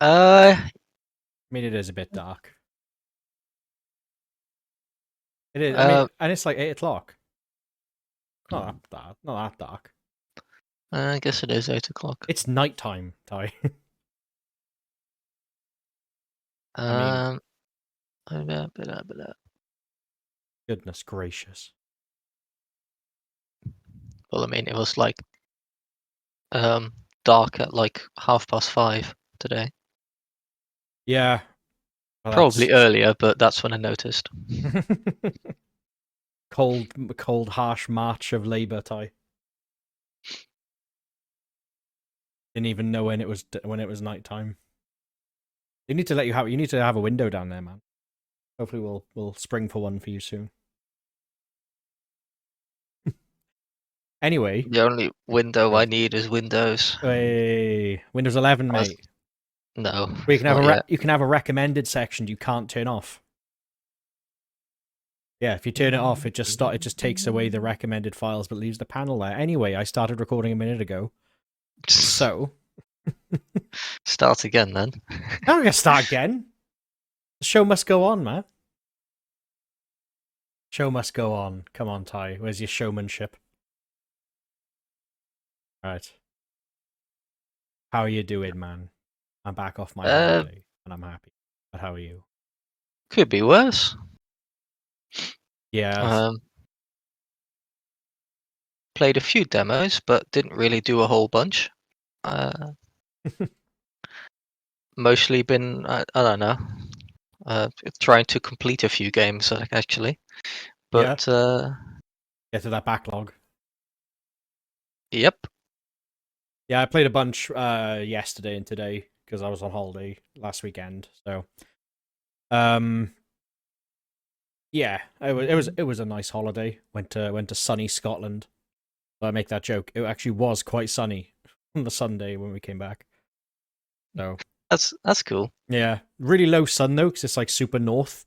I mean, it is a bit dark. It is. I mean, uh, and it's like 8 o'clock. Not that dark. I guess it is 8 o'clock. It's nighttime, Ty. I mean, Um, blah, blah, blah. goodness gracious. Well, I mean, it was like um dark at like 5:30 today. Yeah, well, Probably earlier, but that's when I noticed. cold, harsh March of Labour, Ty. Didn't even know when it was nighttime. You need to let you have. You need to have a window down there, man. Hopefully, we'll spring for one for you soon. Anyway, The only window I right. need is Windows. Hey, Windows 11, I was, mate. no, Where you can have not yet. you can have a recommended section you can't turn off. Yeah, if you turn it off, it just takes away the recommended files, but leaves the panel there. Anyway, I started recording a minute ago, so Start again then. now I'm gonna start again. The show must go on, man. Show must go on. Come on, Ty. Where's your showmanship? All right. How are you doing, man? I'm back off my Uh, holiday, and I'm happy. But how are you? could be worse. Yeah. Um, played a few demos, but didn't really do a whole bunch. Uh, mostly been, I don't know, trying to complete a few games actually. Yeah. But Get to that backlog. yep. Yeah, I played a bunch yesterday and today because I was on holiday last weekend. So, um, yeah, it was a nice holiday. Went to sunny Scotland. I make that joke. It actually was quite sunny on the Sunday when we came back. So That's cool. yeah, really low sun though, because it's like super north.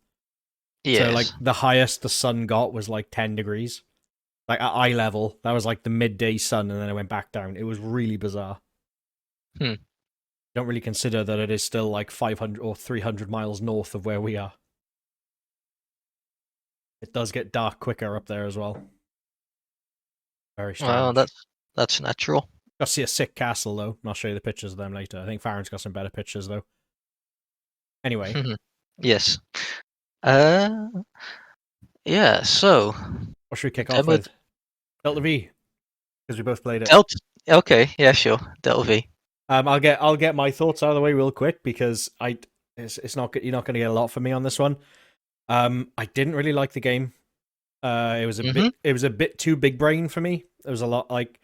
So like Yes. the highest the sun got was like 10 degrees, like at eye level. That was like the midday sun, and then it went back down. It was really bizarre. Hmm. Don't really consider that it is still like 500 or 300 miles north of where we are. It does get dark quicker up there as well. Very Well, strange. that's natural. Got to see a sick castle though. I'll show you the pictures of them later. I think Farron's got some better pictures though. Anyway, Yes. Uh, yeah. So what should we kick off demo with? Delta V, because we both played it. Delta. Okay. Yeah. Sure. Delta V. I'll get my thoughts out of the way real quick because it's not you're not going to get a lot from me on this one. I didn't really like the game. Mm-hmm. It was a bit too big brain for me. There was a lot like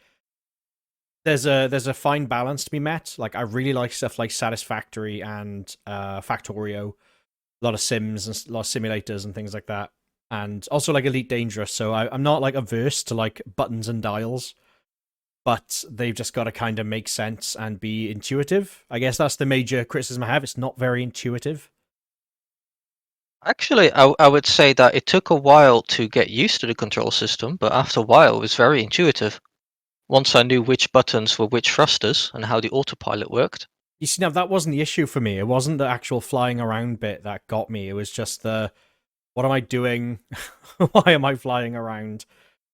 there's a fine balance to be met. Like I really like stuff like Satisfactory and Factorio, a lot of sims and a lot of simulators and things like that, and also like Elite Dangerous. So I'm not like averse to like buttons and dials, but they've just got to kind of make sense and be intuitive. I guess that's the major criticism I have. It's not very intuitive. Actually, I would say that it took a while to get used to the control system, but after a while, it was very intuitive. Once I knew which buttons were which thrusters and how the autopilot worked. You see, now that wasn't the issue for me. It wasn't the actual flying around bit that got me. It was just the what am I doing? Why am I flying around?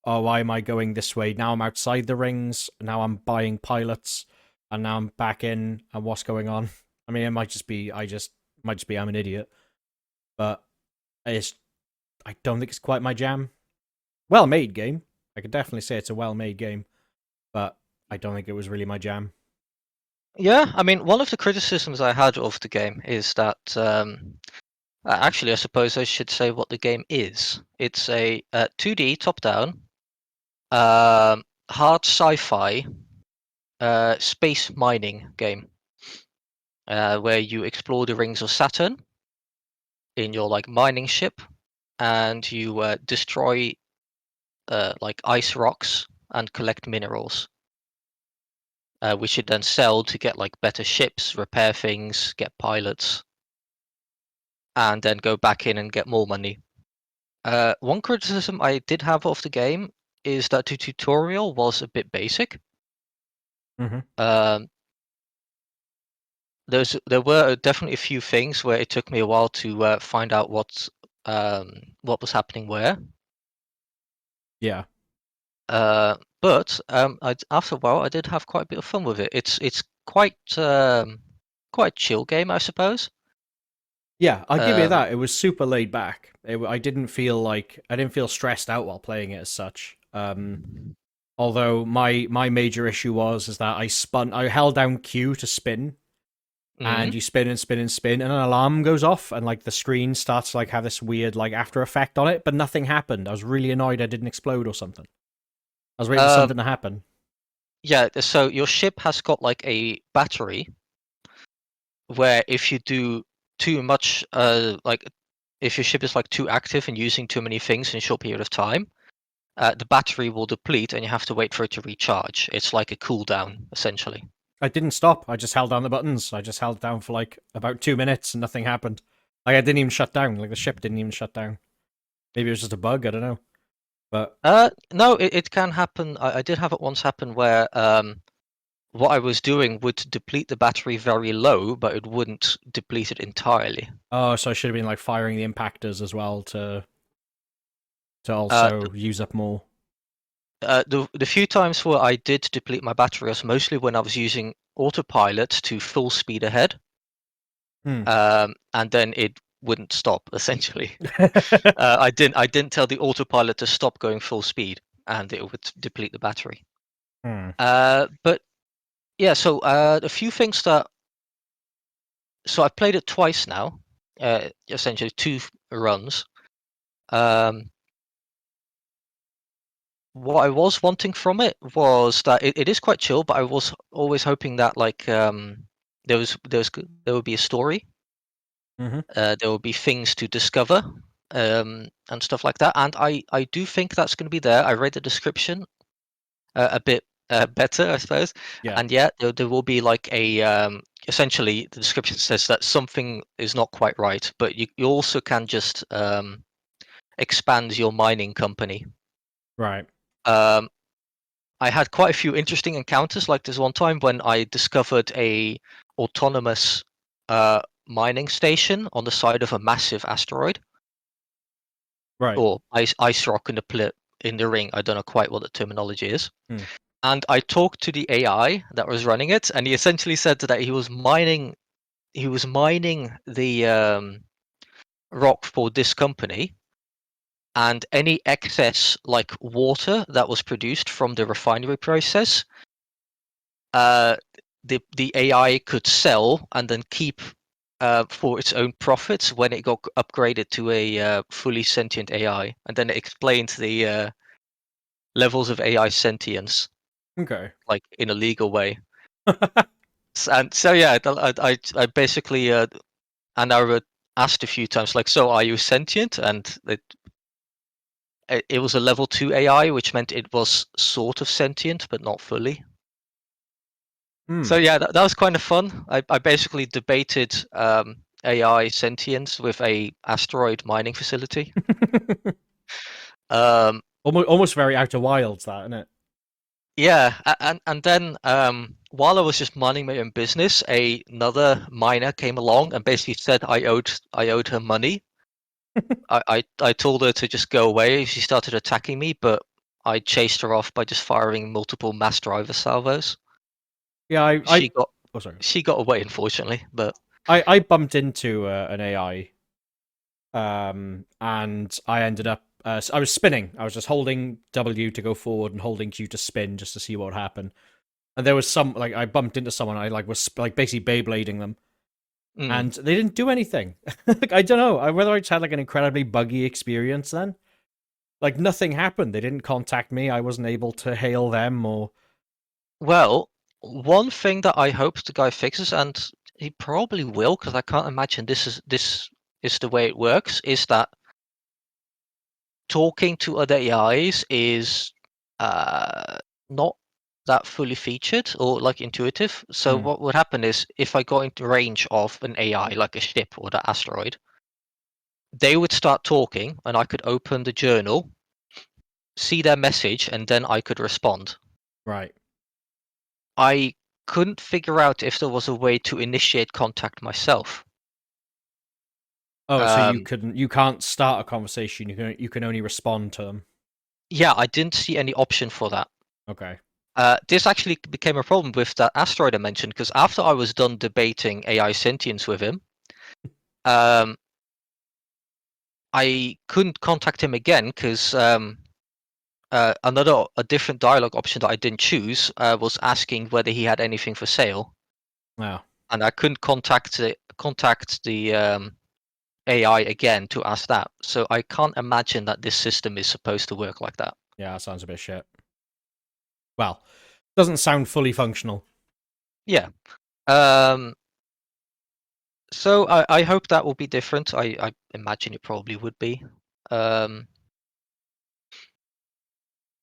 Or why am I going this way? Now I'm outside the rings. Now I'm buying pilots, and now I'm back in. And what's going on? I mean, it might just be I'm an idiot, but it's I don't think it's quite my jam. Well made game. I could definitely say it's a well made game, but I don't think it was really my jam. Yeah, I mean, one of the criticisms I had of the game is that actually, I suppose I should say what the game is. It's a 2D top-down, hard sci-fi space mining game where you explore the rings of Saturn in your like mining ship, and you destroy like ice rocks and collect minerals, which you then sell to get like better ships, repair things, get pilots, and then go back in and get more money. One criticism I did have of the game is that the tutorial was a bit basic. Mm-hmm. Um, there were definitely a few things where it took me a while to find out what was happening where. Yeah. But after a while, I did have quite a bit of fun with it. It's quite chill game, I suppose. Yeah, I'll give you Um, that. It was super laid back. I didn't feel stressed out while playing it as such. Although my major issue is that I held down Q to spin, and mhm. you spin and spin and spin, and an alarm goes off, and like the screen starts to like have this weird like after effect on it, but nothing happened. I was really annoyed I didn't explode or something. I was waiting for Um, something to happen. yeah. So your ship has got like a battery where if you do too much, like if your ship is like too active and using too many things in a short period of time, the battery will deplete and you have to wait for it to recharge. It's like a cooldown, essentially. I didn't stop. I just held down the buttons. I just held down for like about 2 minutes and nothing happened. Like I didn't even shut down. Like the ship didn't even shut down. Maybe it was just a bug. I don't know. But No, it can happen. I did have it once happen where what I was doing would deplete the battery very low, but it wouldn't deplete it entirely. oh, so I should have been like firing the impactors as well to Uh, also use up more. the few times where I did deplete my battery was mostly when I was using autopilot to full speed ahead, Hmm. and then it wouldn't stop. Essentially, I didn't tell the autopilot to stop going full speed, and it would deplete the battery. Hmm. But yeah, so a few things that so I've played it twice now, essentially two runs. Um, what I was wanting from it was that it is quite chill, but I was always hoping that like there would be a story, Mm-hmm. there would be things to discover, and stuff like that. And I do think that's going to be there. I read the description a bit better, I suppose. Yeah. And yeah, there will be like essentially the description says that something is not quite right, but you also can just expand your mining company. Right. Um, I had quite a few interesting encounters. Like there's one time when I discovered a autonomous mining station on the side of a massive asteroid Right. or ice rock in the ring. I don't know quite what the terminology is. Hmm. And I talked to the AI that was running it, and he essentially said that he was mining. He was mining the rock for this company, and any excess like water that was produced from the refinery process, uh, the AI could sell and then keep for its own profits when it got upgraded to a fully sentient AI, and then it explained the levels of AI sentience Okay. like in a legal way. And so yeah, I basically and I were asked a few times like, so are you sentient? And it was a level 2 AI, which meant it was sort of sentient but not fully. Hmm. So yeah, that was kind of fun. I basically debated AI sentience with a asteroid mining facility. Um, Almost very Outer Wilds, that, isn't it? yeah, and then while I was just minding my own business, another miner came along and basically said I owed her money. I told her to just go away. She started attacking me, but I chased her off by just firing multiple mass driver salvos. Yeah. She got Oh, sorry. she got away, unfortunately, but I bumped into an AI, and I ended up. I was spinning. I was just holding W to go forward and holding Q to spin just to see what would happen. And there was some like I bumped into someone. I like was like basically Beyblading them, mm, and they didn't do anything. Like I don't know whether I just had like an incredibly buggy experience then. Like nothing happened. They didn't contact me. I wasn't able to hail them or. well, one thing that I hope the guy fixes, and he probably will, because I can't imagine this is the way it works, is that talking to other AIs is uh, not that fully featured or like intuitive. So Hmm. what would happen is if I got into range of an AI, like a ship or the asteroid, they would start talking, and I could open the journal, see their message, and then I could respond. Right. I couldn't figure out if there was a way to initiate contact myself. Oh, so Um, you can't start a conversation. You can only respond to them. yeah, I didn't see any option for that. Okay. This actually became a problem with that asteroid I mentioned, because after I was done debating AI sentience with him, um, I couldn't contact him again because a different dialogue option that I didn't choose was asking whether he had anything for sale, Wow. and I couldn't contact the AI again to ask that. So I can't imagine that this system is supposed to work like that. Yeah, that sounds a bit shit. Well, doesn't sound fully functional. Yeah. Um, so I hope that will be different. I imagine it probably would be. Um,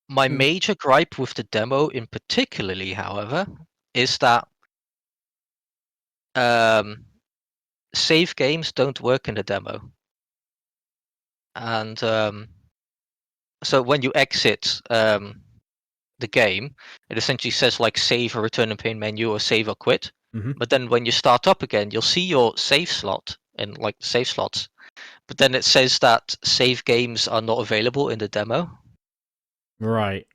my Mm. major gripe with the demo in particularly, however, is that um, save games don't work in the demo. And so when you exit the game, it essentially says like save or return and pain menu or save or quit. Mm-hmm. But then when you start up again, you'll see your save slot in like save slots. But then it says that save games are not available in the demo. Right.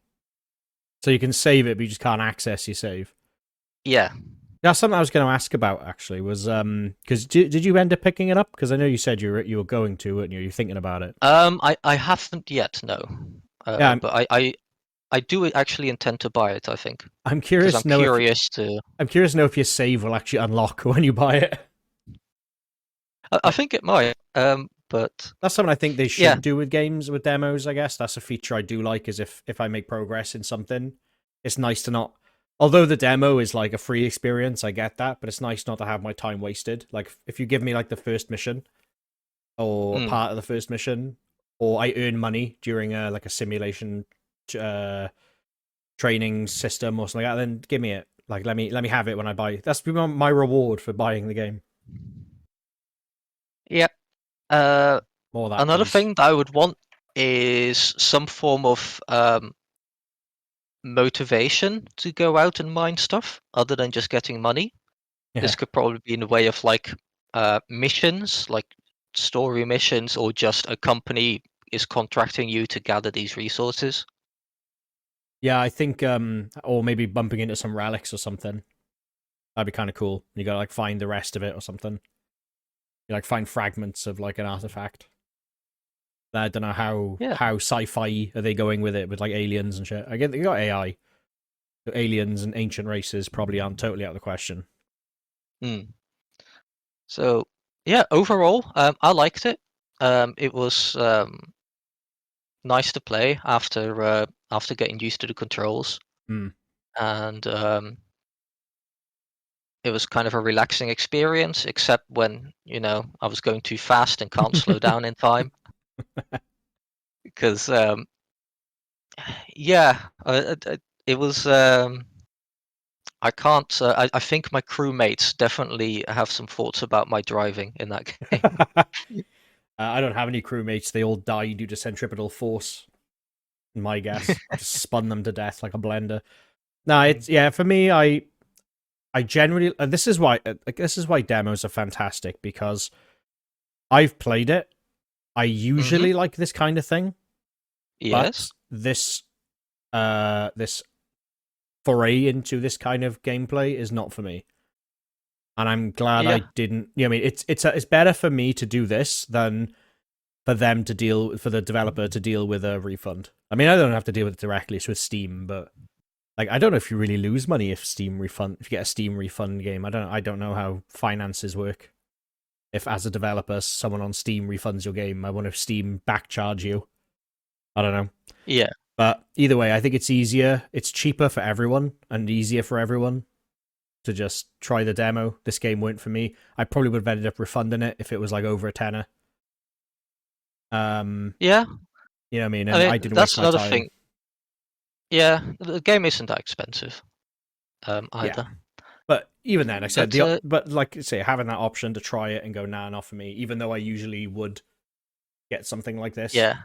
So you can save it, but you just can't access your save. Yeah. That's something I was going to ask about. Actually, was because did you end up picking it up? Because I know you said you were going to, and you're thinking about it. I haven't yet, no. Yeah, But I do actually intend to buy it, I think. I'm Because curious I'm to know if curious to. I'm curious to know if your save will actually unlock when you buy it. I think it might. But That's something I think they yeah. should do with games with demos. I guess that's a feature I do like. Is if I make progress in something, it's nice to not. Although the demo is like a free experience, I get that, but it's nice not to have my time wasted. Like if you give me like the first mission or Mm. part of the first mission, or I earn money during a like a simulation uh, training system or something like that, then give me it. Like let me have it when I buy. That's my reward for buying the game. Yeah. Uh, More of that, Another please. thing that I would want is some form of motivation to go out and mine stuff other than just getting money. Yeah. This could probably be in the way of like missions, like story missions, or just a company is contracting you to gather these resources. Yeah, I think or maybe bumping into some relics or something. That'd be kind of cool. You gotta like find the rest of it or something. You like find fragments of like an artifact. I don't know Yeah. how sci-fi are they going with it with like aliens and shit. I get they got AI. So aliens and ancient races probably aren't totally out of the question. Mm. So yeah, overall, I liked it. It was nice to play after getting used to the controls, Hmm. and it was kind of a relaxing experience, except when I was going too fast and can't slow down in time. Because yeah, it was. I can't. I think my crewmates definitely have some thoughts about my driving in that game. I don't have any crewmates. They all died due to centripetal force. My guess, just spun them to death like a blender. No, Mm. it's yeah. For me, I generally this is why this is why demos are fantastic because I've played it. I Mhm. usually like this kind of thing, Yes. but this foray into this kind of gameplay is not for me. And I'm glad I Yeah. didn't. I mean, it's better for me to do this than for them to deal for the developer to deal with a refund. I mean, I don't have to deal with it directly. It's with Steam, but like I don't know if you really lose money if you get a Steam refund game. I don't know how finances work. If as a developer someone on Steam refunds your game, I wonder if Steam backcharge you. I don't know. Yeah. But either way, I think it's easier. It's cheaper for everyone and easier for everyone to just try the demo. This game weren't for me. I probably would have ended up refunding it if it was like over a tenner. Um, Yeah. you know what I mean? I And I mean, didn't waste that's my another time. thing. Yeah, the game isn't that expensive, Yeah. either. But even then, I said But but like I say, having that option to try it and go, nah, not for me. Even though I usually would get something like this, yeah,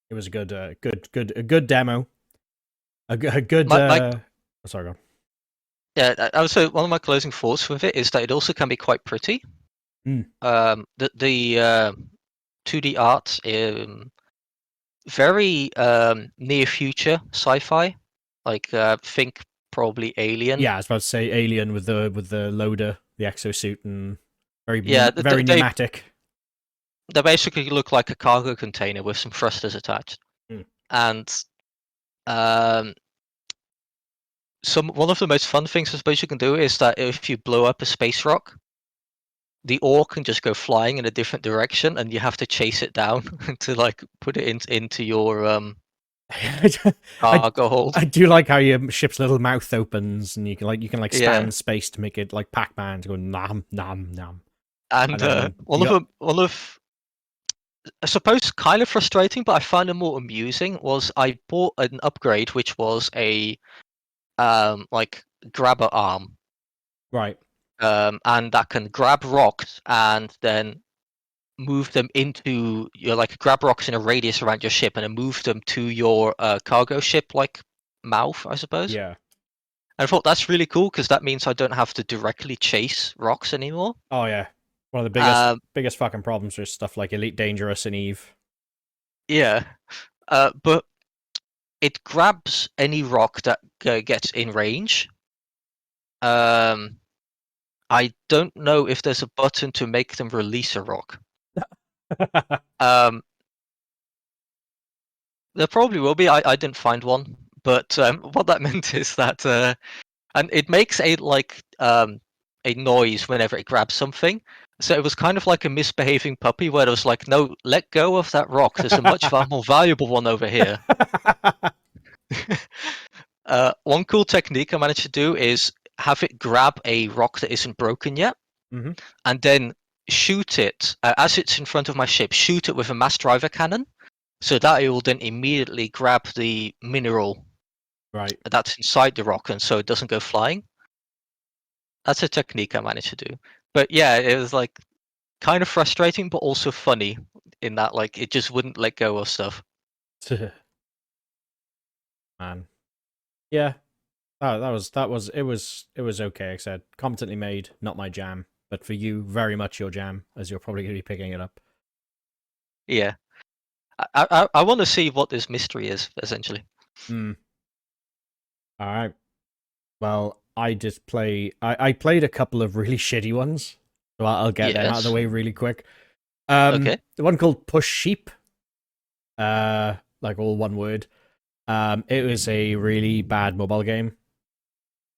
it was a good demo. A good. my Oh, sorry, go on. Yeah, I would say one of my closing thoughts with it is that it also can be quite pretty. Mm. The 2D art, very near future sci-fi, like think probably Alien. Yeah, I was about to say Alien with the loader, the exosuit, and Yeah, very pneumatic. they basically look like a cargo container with some thrusters attached. Mm. And um, one of the most fun things I suppose you can do is that if you blow up a space rock, the ore can just go flying in a different direction, and you have to chase it down to like put it into your I cargo hold. I do like how your ship's little mouth opens and you can like Yeah, stand space to make it like Pac-Man to go nom nom nom. And and then you got one of I suppose kind of frustrating, but I found it more amusing was I bought an upgrade which was a like grabber arm, right. and that can grab rocks and then move them into your like grab rocks in a radius around your ship and then move them to your cargo ship like mouth, I suppose. Yeah. And I thought that's really cool because that means I don't have to directly chase rocks anymore. Oh yeah. One of the Um, biggest fucking problems with stuff like Elite Dangerous and Eve. yeah, but it grabs any rock that gets in range. Um, I don't know if there's a button to make them release a rock. Um, there probably will be. I didn't find one, but what that meant is that and it makes a noise whenever it grabs something. So it was kind of like a misbehaving puppy where it was like, no, let go of that rock. There's a much more valuable one over here. One cool technique I managed to do is have it grab a rock that isn't broken yet, hmm and then shoot it as it's in front of my ship. Shoot it with a mass driver cannon, so that it will then immediately grab the mineral Right. that's inside the rock, and so it doesn't go flying. That's a technique I managed to do. But yeah, it was like kind of frustrating, but also funny in that like it just wouldn't let go of stuff. Man. Yeah. Oh, it was okay. Like I said, competently made, not my jam, but for you, very much your jam, as you're probably going to be picking it up. Yeah, I want to see what this mystery is essentially. Hmm. All right. Well, I played a couple of really shitty ones, so I'll get them out of the Yes. way really quick. Okay. The one called Push Sheep, like all one word. It was a really bad mobile game.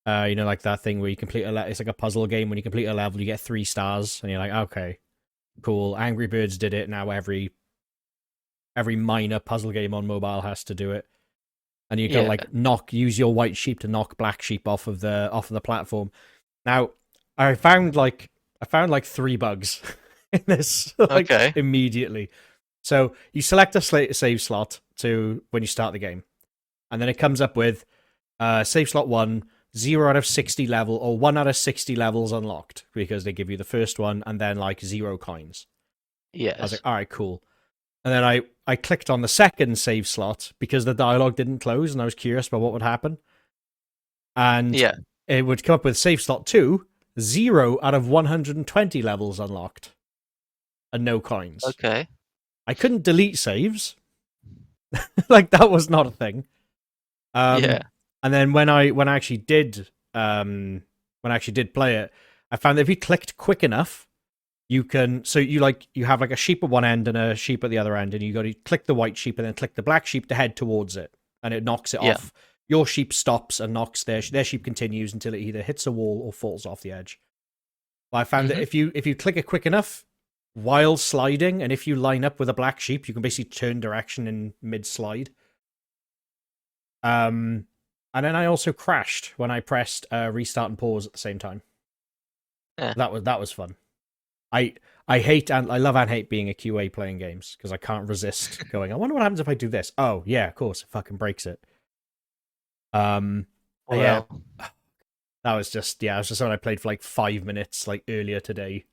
Like that thing where you complete it's like a puzzle game. When you complete a level, you get 3 stars, and you're like, okay, cool. Angry Birds did it. Now every minor puzzle game on mobile has to do it. And you gotta Yeah. like use your white sheep to knock black sheep off of the platform. Now, I found like 3 bugs in this like Okay. immediately. So you select a save slot to when you start the game, and then it comes up with save slot 1, 0 out of 60 level, or 1 out of 60 levels unlocked, because they give you the first one and then like 0 coins. I was like, Yes. all right, cool. And then I clicked on the second save slot because the dialogue didn't close, and I was curious about what would happen. And Yeah. it would come up with save slot 2, 0 out of 120 levels unlocked, and no coins. Okay. I couldn't delete saves. Like that was not a thing. Um, Yeah. and then when I actually did play it, I found that if you clicked quick enough, you can you have like a sheep at one end and a sheep at the other end, and you got to click the white sheep and then click the black sheep to head towards it, and it knocks it Yeah. off. Your sheep stops and knocks their sheep continues until it either hits a wall or falls off the edge. But I found that Hmm. if you click it quick enough while sliding, and if you line up with a black sheep, you can basically turn direction in mid slide. Um, and then I also crashed when I pressed restart and pause at the same time. Yeah. That was fun. I I hate and I love and hate being a QA playing games because I can't resist going. I wonder what happens if I do this. Oh yeah, of course, it fucking breaks it. Um, yeah, Well. that was just it was just something I played for like 5 minutes like earlier today.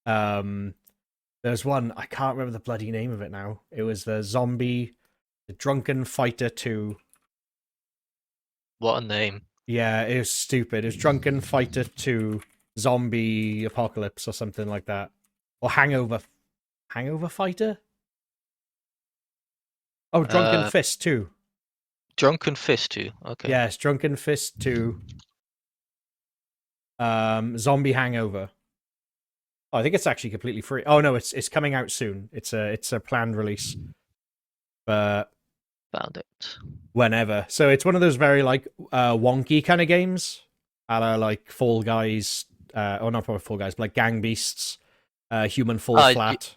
Um, there's one I can't remember the bloody name of it now. It was the Drunken Fighter 2. What a name. Yeah, it was stupid. It was Drunken Fighter 2 Zombie Apocalypse or something like that. Or Hangover Fighter? Oh, Drunken Uh, Fist 2. Drunken Fist 2. Okay, Yes, Drunken Fist 2 Zombie Hangover. Oh, I think it's actually completely free. Oh no, it's coming out soon. It's a planned release. But found it. whenever. So it's one of those very like wonky kind of games. A la like Fall Guys, or not probably Fall Guys, but like Gang Beasts, Human Fall Uh, y- Flat.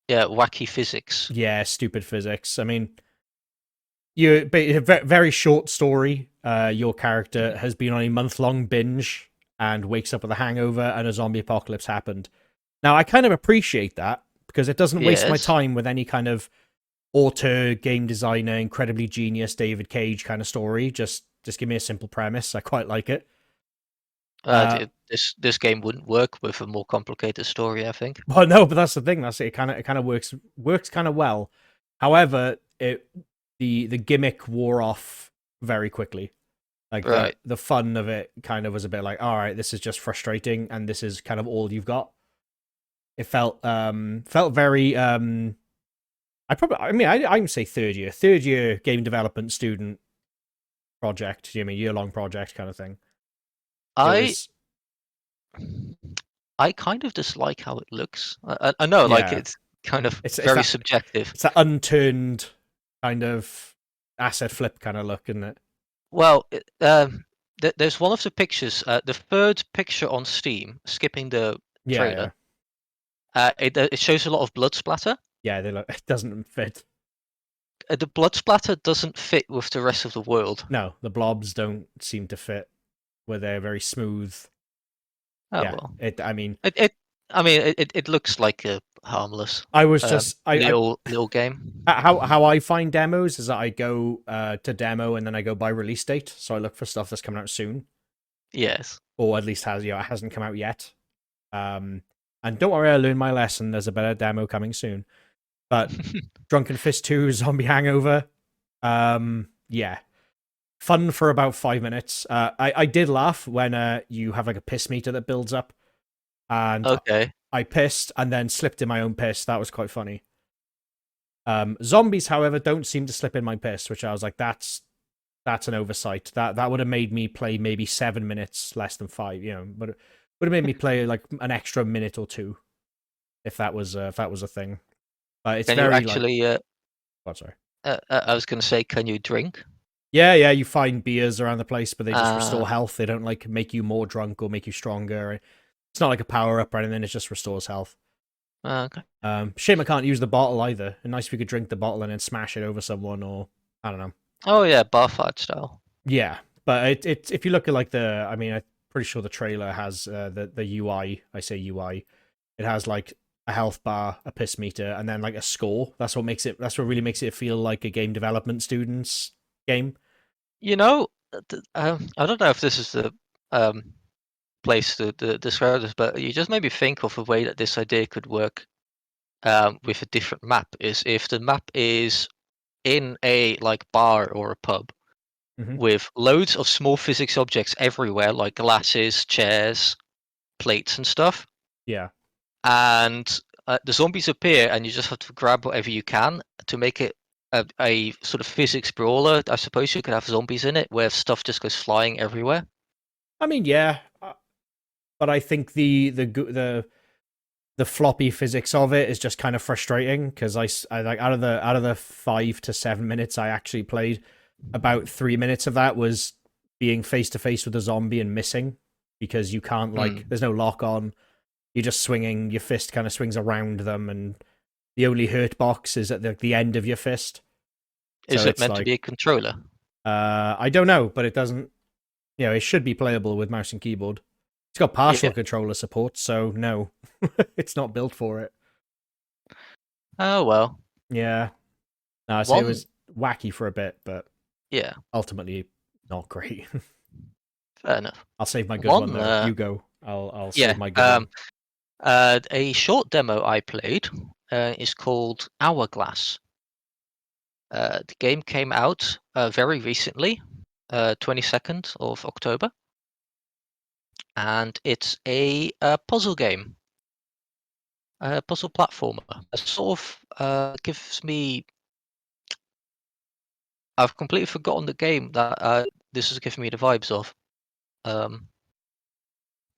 yeah, wacky physics. Yeah, stupid physics. I mean, very short story. Your character has been on a month-long binge and wakes up with a hangover, and a zombie apocalypse happened. Now, I kind of appreciate that because it doesn't waste my Yes. time with any kind of auteur, game designer, incredibly genius David Cage kind of story. Just give me a simple premise. I quite like it. Uh, This game wouldn't work with a more complicated story, I think. well, no, but that's the thing. That's it. It kind of works kind of well. However, the gimmick wore off very quickly. Like the Right. the fun of it kind of was a bit like, all right, this is just frustrating, and this is kind of all you've got. It felt very I can say third year game development student project. You know, year long project kind of thing. It I was I kind of dislike how it looks. I know, like yeah. it's kind of It's very that subjective. it's that unturned kind of asset flip kind of look, isn't it? Well, there's one of the pictures, the third picture on Steam, skipping the Yeah, trailer. yeah, It shows a lot of blood splatter. yeah. They look, it doesn't fit. The blood splatter doesn't fit with the rest of the world. No, the blobs don't seem to fit. Where they're very smooth. Oh Yeah, well. it. I mean, It looks like a harmless I was just little game. how I find demos is that I go to demo and then I go by release date. So I look for stuff that's coming out soon, Yes. or at least it hasn't come out yet. And don't worry, I learned my lesson. There's a better demo coming soon. But Drunken Fist 2 Zombie Hangover, yeah, fun for about 5 minutes. I did laugh when you have like a piss meter that builds up, and Okay. I pissed and then slipped in my own piss. That was quite funny. Zombies, however, don't seem to slip in my piss, which I was like, that's an oversight. That would have made me play maybe 7 minutes less than 5. You know, but it would have made me play like an extra minute or two if that was a thing. But it's Can you very like, actually? what? Sorry. I was gonna say, can you drink? Yeah, yeah. You find beers around the place, but they just restore Uh, health. They don't like make you more drunk or make you stronger. It's not like a power up or anything. It just restores health. okay. Shame I can't use the bottle either. Nice if we could drink the bottle and then smash it over someone, or I don't know. Oh yeah, bar fight style. Yeah, but it if you look at like I'm pretty sure the trailer has the UI. I say UI. It has like a health bar, a piss meter, and then like a score. That's what makes it. That's what really makes it feel like a game development student's game. You know, I don't know if this is the um place to describe this, but you just made me think of a way that this idea could work with a different map. Is if the map is in a like bar or a pub Hmm. with loads of small physics objects everywhere, like glasses, chairs, plates, and stuff. Yeah. And the zombies appear, and you just have to grab whatever you can to make it a sort of physics brawler. I suppose you could have zombies in it where stuff just goes flying everywhere. I mean, yeah, but I think the floppy physics of it is just kind of frustrating because I like out of the 5 to 7 minutes I actually played, about 3 minutes of that was being face to face with a zombie and missing because you can't like Hmm. there's no lock on. You're just swinging. Your fist kind of swings around them, and the only hurt box is at the end of your fist. So Is it it's meant to be like a controller? I don't know, but it doesn't. You know, it should be playable with mouse and keyboard. It's got partial Yeah. controller support, so no, it's not built for it. Oh well. Yeah, no, so it One. was wacky for a bit, but Yeah. ultimately not great. Fair enough. I'll save my good one One. though. You go. I'll Yeah. save my good one. A short demo I played is called Hourglass. The game came out very recently. 22nd of October, and it's a puzzle game, a puzzle platformer. It sort of gives me. I've completely forgotten the game that this is giving me the vibes of. Um,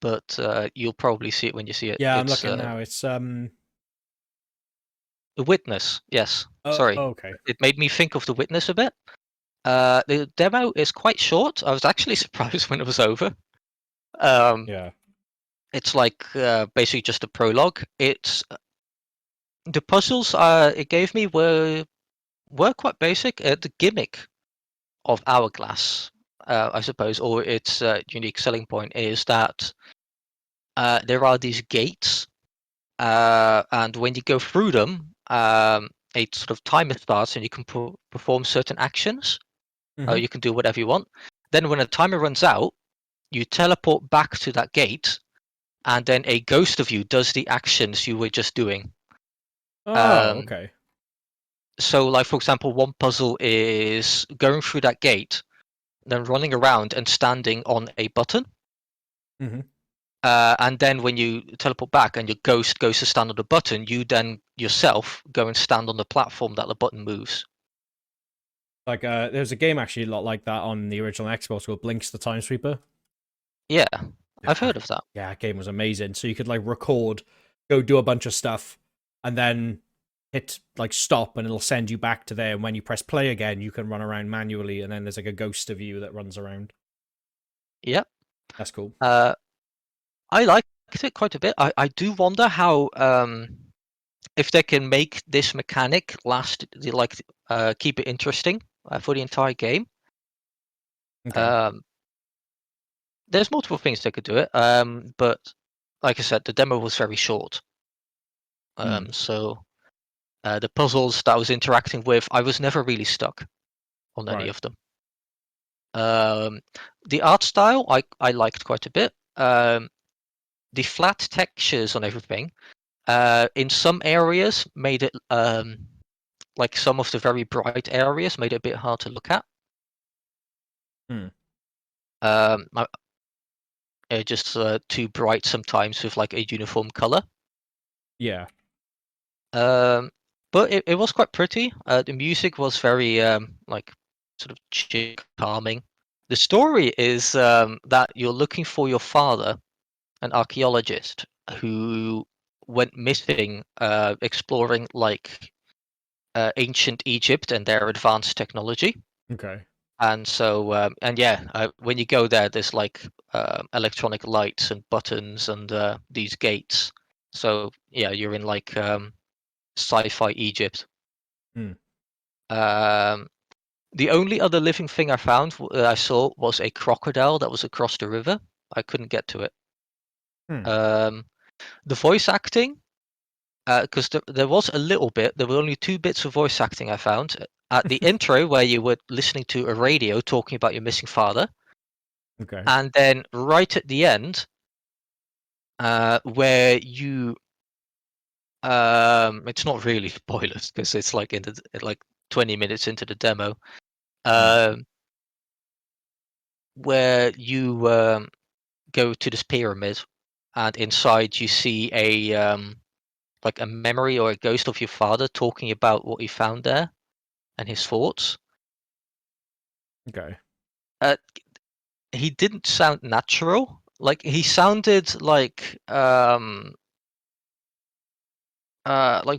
but you'll probably see it when you see it. Yeah, I'm It's looking now. It's The Witness. Yes, oh, sorry, okay. it made me think of The Witness a bit. The demo is quite short. I was actually surprised when it was over. Um, Yeah. it's like basically just a prologue. It's the puzzles it gave me were quite basic. The gimmick of Hourglass, I suppose, or its unique selling point is that there are these gates, and when you go through them, a sort of timer starts, and you can perform certain actions. Mm-hmm. You can do whatever you want. Then, when a timer runs out, you teleport back to that gate, and then a ghost of you does the actions you were just doing. Oh, Um, okay. so, like for example, one puzzle is going through that gate, then running around and standing on a button. Mm-hmm. And then when you teleport back and your ghost goes to stand on the button, you then yourself go and stand on the platform that the button moves. Like there's a game actually a lot like that on the original Xbox called Blinks the Time Sweeper. Yeah, I've Yeah, heard of that. yeah, that game was amazing. So you could like record, go do a bunch of stuff, and then hit like stop, and it'll send you back to there. And when you press play again, you can run around manually, and then there's like a ghost of you that runs around. Yep. That's cool. Uh, I liked it quite a bit. I do wonder how if they can make this mechanic last, like keep it interesting for the entire game. Okay. Um, there's multiple things they could do it. But like I said, the demo was very short. Hmm. So the puzzles that I was interacting with, I was never really stuck on any Right. of them. Um, the art style I liked quite a bit. The flat textures on everything, in some areas made it like some of the very bright areas made it a bit hard to look at. Hmm. Um, just too bright sometimes with like a uniform color. Yeah. Um, but it was quite pretty. The music was very like sort of chill, calming. The story is that you're looking for your father, an archaeologist who went missing exploring like ancient Egypt and their advanced technology. Okay. And so, and yeah, when you go there, there's like electronic lights and buttons and these gates. So yeah, you're in like sci-fi Egypt. Hmm. Um, the only other living thing I found, I saw, was a crocodile that was across the river. I couldn't get to it. Hmm. Um, the voice acting, because there was a little bit. There were only two bits of voice acting I found at the intro, where you were listening to a radio talking about your missing father, Okay. and then right at the end, where you it's not really spoilers because it's like like 20 minutes into the demo, Hmm. um, where you go to this pyramid, and inside you see a like a memory or a ghost of your father talking about what he found there and his thoughts. Okay. Uh, he didn't sound natural. Like he sounded like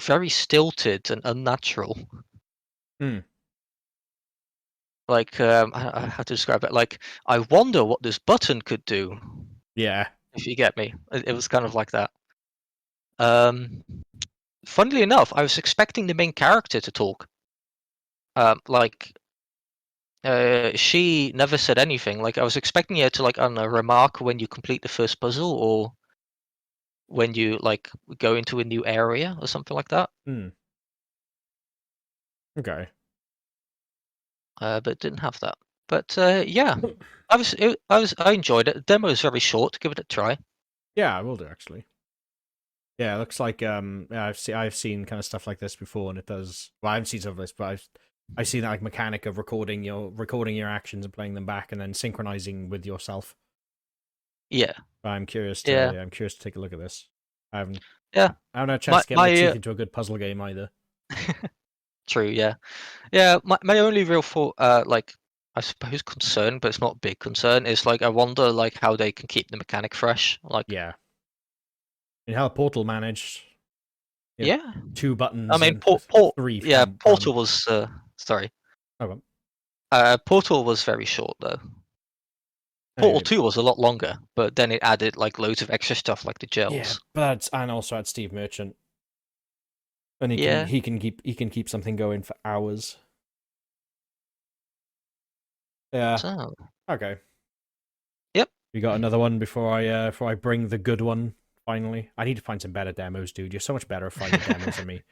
very stilted and unnatural. Hmm. Like I how to describe it? Like I wonder what this button could do. Yeah. If you get me, it was kind of like that. Um, Funnily enough, I was expecting the main character to talk. Like she never said anything. Like I was expecting her to like I don't know remark when you complete the first puzzle or when you like go into a new area or something like that. Hmm. Okay. But it didn't have that. But yeah, I enjoyed it. The demo is very short. Give it a try. Yeah, I will do actually. Yeah, it looks like yeah, I've seen kind of stuff like this before, and it does. Well, I haven't seen stuff like this, but I see that like mechanic of recording your actions and playing them back, and then synchronizing with yourself. Yeah, I'm curious yeah, to take a look at this. I haven't yeah. I haven't had a chance My to get my my teeth into a good puzzle game either. true. Yeah, yeah. My only real thought, like I suppose concern, but it's not a big concern. Is like I wonder like how they can keep the mechanic fresh. Like Yeah, and how Portal managed. Yeah, yeah, 2 I buttons mean and three yeah, from Portal run. was sorry. Oh, Portal was very short though. Portal anyway, 2 was a lot longer, but then it added like loads of extra stuff like the yeah, gels. but and also had Steve Merchant, and Yeah. he can keep something going for hours. Yeah. So, Okay. yep. You got another one before I bring the good one. Finally, I need to find some better demos, dude. You're so much better at finding demos than me.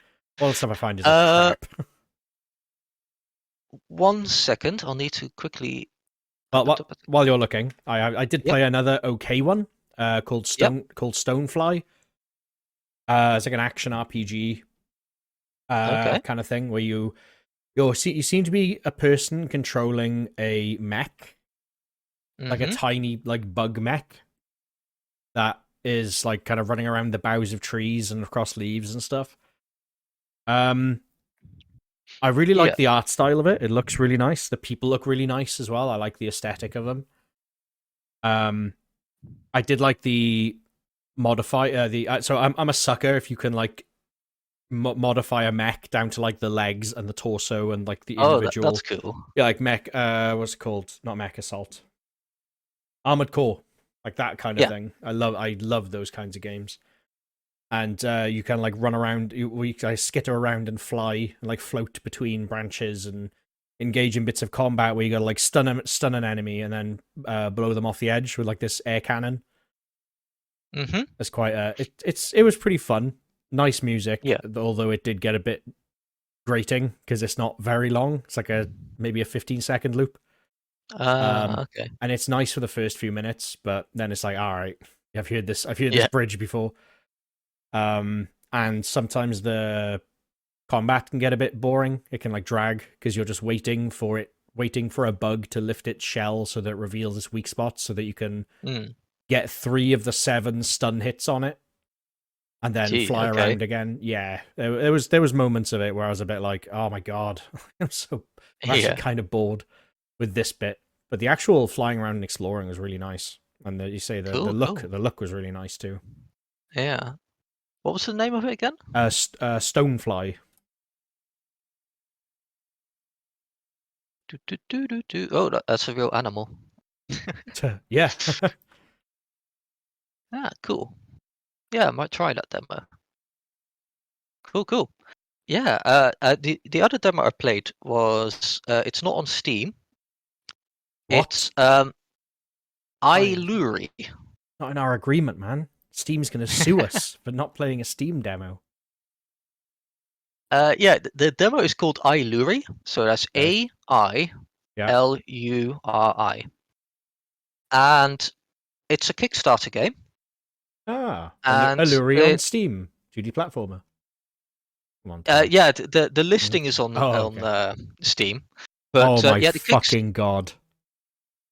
All the stuff I find is like uh, crap. 1 second. I'll need to quickly. But while you're looking, I did Yep. play another okay one Yep. called Stonefly. It's like an action RPG Okay. kind of thing where you seem to be a person controlling a mech, like a Mm-hmm. tiny like bug mech that is like kind of running around the boughs of trees and across leaves and stuff. Um, I really Yeah. like the art style of it. It looks really nice. The people look really nice as well. I like the aesthetic of them. Um, I did like the modify the so I'm a sucker if you can like modify a mech down to like the legs and the torso and like the Oh, that's individual, cool. yeah, like mech what's it called, not mech assault, armored core, like that kind of Yeah. thing. I love those kinds of games. And you can like run around, we skitter around and fly and like float between branches and engage in bits of combat where you gotta like stun an enemy and then blow them off the edge with like this air cannon. Mm-hmm. It's quite it was pretty fun. Nice music, Yeah. although it did get a bit grating because it's not very long. It's like a maybe a 15-second loop. Okay. And it's nice for the first few minutes, but then it's like, all right, I've heard this Yeah. bridge before. And sometimes the combat can get a bit boring. It can like drag because you're just waiting for a bug to lift its shell so that it reveals its weak spots so that you can Mm. get 3 of the 7 stun hits on it and then Gee. fly Okay. around again. Yeah, there was moments of it where I was a bit like, oh my god, I'm actually Yeah. kind of bored with this bit. But the actual flying around and exploring was really nice, and you say Cool. Cool. the look was really nice too. Yeah. What was the name of it again? Stonefly. Do, do, do, do, do. Oh, that's a real animal. Yeah. Ah, cool. Yeah, I might try that demo. Cool. Cool. Yeah. The other demo I played was it's not on Steam. What? It's Fine. iLuri. Not in our agreement, man. Steam's going to sue us for not playing a Steam demo. Yeah, the demo is called iLuri, so that's Okay. Yeah. AILURI, and it's a Kickstarter game, Ah, and Alluri on it Steam. 2D platformer. Come on, Tom. yeah, the listing is Oh, on okay. Steam, Oh but my yeah, the Kicks fucking god.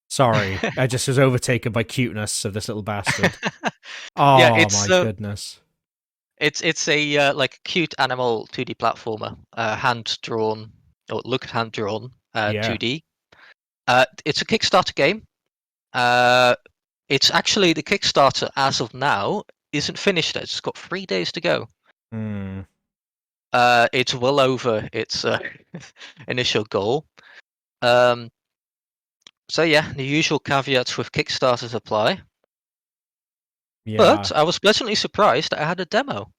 Sorry, I just was overtaken by cuteness of this little bastard. yeah, Oh my goodness. it's a like cute animal 2D platformer, hand drawn or look hand drawn Yeah. 2D. It's a Kickstarter game. Uh, it's actually the Kickstarter as of now isn't finished yet. It's got 3 days to go. Hmm. It's well over its initial goal. Um, so yeah, the usual caveats with Kickstarters apply. Yeah. But I was pleasantly surprised that I had a demo.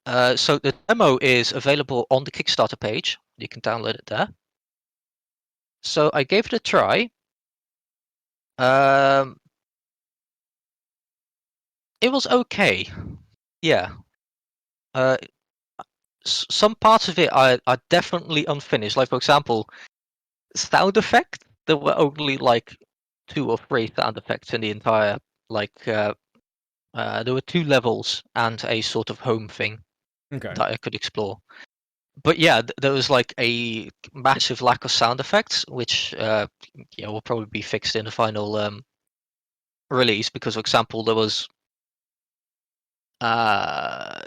So the demo is available on the Kickstarter page. You can download it there. So I gave it a try. Um, it was okay. Yeah. Uh, some parts of it are definitely unfinished. Like for example, sound effect. There were only like 2 or 3 sound effects in the entire like. There were 2 levels and a sort of home thing Okay. that I could explore. but yeah, there was like a massive lack of sound effects, which yeah will probably be fixed in the final release. Because, for example, there was uh,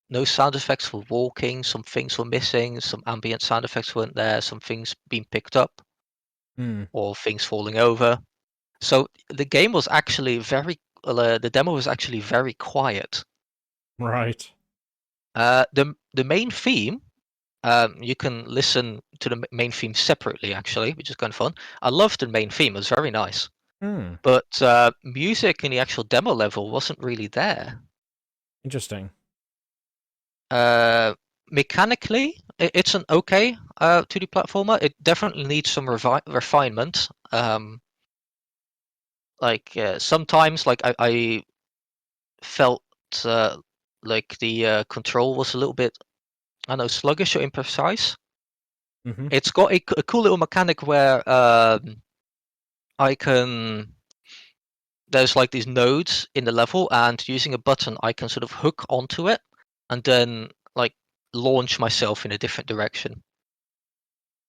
no sound effects for walking. Some things were missing. Some ambient sound effects weren't there. Some things being picked up Hmm. or things falling over. So the game was actually the demo was actually very quiet. Right. The main theme, you can listen to the main theme separately, actually, which is kind of fun. I loved the main theme; it was very nice. Hmm. But music in the actual demo level wasn't really there. Interesting. Uh, Mechanically, it's an okay 2D platformer. It definitely needs some refinement. Sometimes, I felt uh, like the control was a little bit, I don't know, sluggish or imprecise. Mm-hmm. It's got a cool little mechanic where I can there's like these nodes in the level, and using a button I can sort of hook onto it and then like launch myself in a different direction.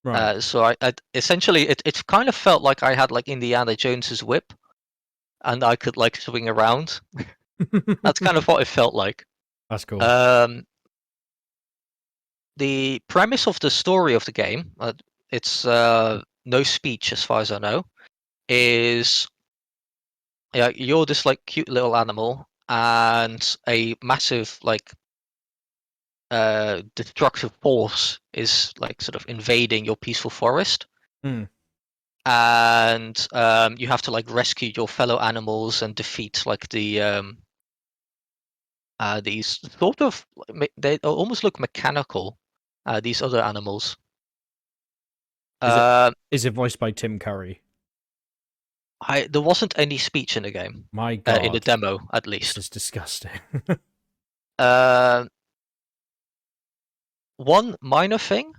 Right. So I essentially it kind of felt like I had like Indiana Jones's whip, and I could like swing around. That's kind of what it felt like. That's cool. Um, the premise of the story of the game, it's no speech as far as I know, is yeah, you're this like cute little animal, and a massive like destructive force is like sort of invading your peaceful forest, Hmm. and you have to like rescue your fellow animals and defeat like these sort of they almost look mechanical, these other animals. Is it Uh, is it voiced by Tim Curry? there wasn't any speech in the game, My in the God, demo at this least. is disgusting. Uh, One minor thing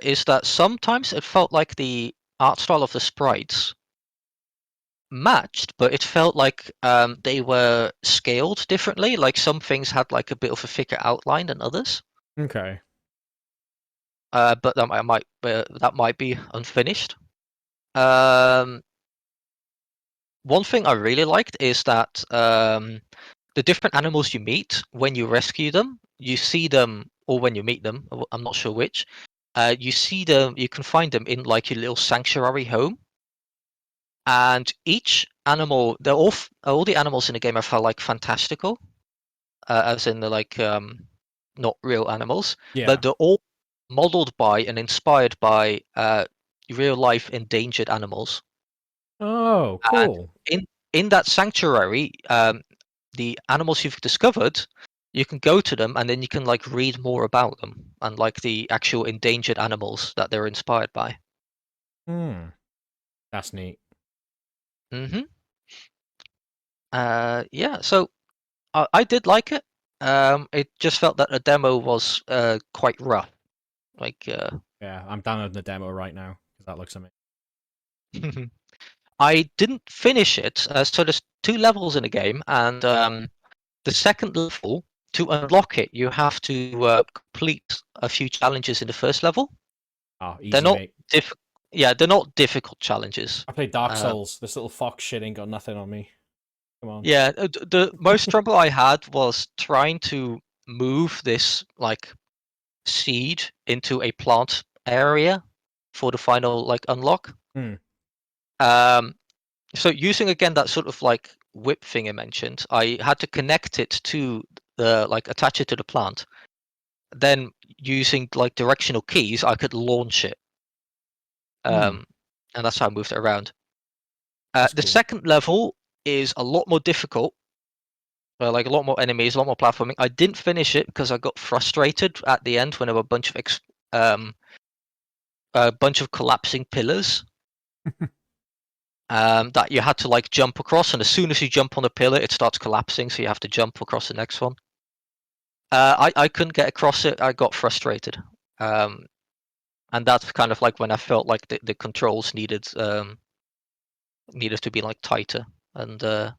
is that sometimes it felt like the art style of the sprites matched, but it felt like they were scaled differently. Like some things had like a bit of a thicker outline than others. Okay. But that might be unfinished. Um, One thing I really liked is that the different animals you meet when you rescue them, you see them, or when you meet them, I'm not sure which. You see them, you can find them in like your little sanctuary home, and each animal, all the animals in the game are felt like fantastical, as in they're like not real animals, but Yeah. they're all modeled by and inspired by real life endangered animals. Oh, And cool. in that sanctuary, the animals you've discovered, you can go to them and then you can like read more about them and like the actual endangered animals that they're inspired by. Hmm. That's neat. hmm Yeah, so I did like it. It just felt that the demo was quite rough. Like, Yeah, I'm downloading the demo right now because that looks amazing. I didn't finish it. So there's two levels in the game, and the second level, to unlock it, you have to complete a few challenges in the first level. Oh, They're easy, not mate. yeah, they're not difficult challenges. I played Dark Uh, Souls. This little fox shit ain't got nothing on me. Come on. yeah, the most trouble I had was trying to move this like seed into a plant area for the final like unlock. Hmm. Um, so using again that sort of like whip thing I mentioned, I had to connect it to the like attach it to the plant. Then using like directional keys, I could launch it. Hmm. Um, and that's how I moved it around. That's The cool. second level is a lot more difficult. Like a lot more enemies, a lot more platforming. I didn't finish it because I got frustrated at the end when there were a bunch of collapsing pillars that you had to like jump across, and as soon as you jump on a pillar, it starts collapsing, so you have to jump across the next one. I couldn't get across it. I got frustrated, um, and that's kind of like when I felt like the controls needed to be like tighter and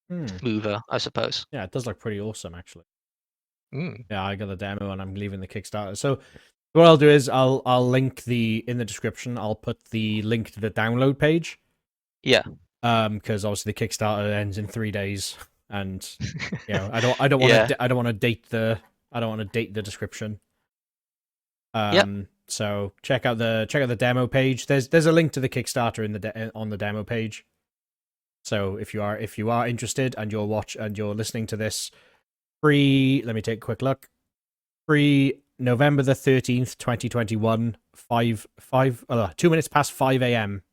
Hmm. smoother, I suppose. Yeah, it does look pretty awesome, actually. Mm. Yeah, I got the demo and I'm leaving the Kickstarter. So what I'll do is I'll link in the description. I'll put the link to the download page. Yeah. Because obviously the Kickstarter ends in 3 days, and I don't want Yeah. to I don't want to date the description. Yep. So check out the demo page. There's a link to the Kickstarter on the demo page. So if you are interested and you're listening to this let me take a quick look. November the 13th, 2021, 2 minutes past 5 a.m.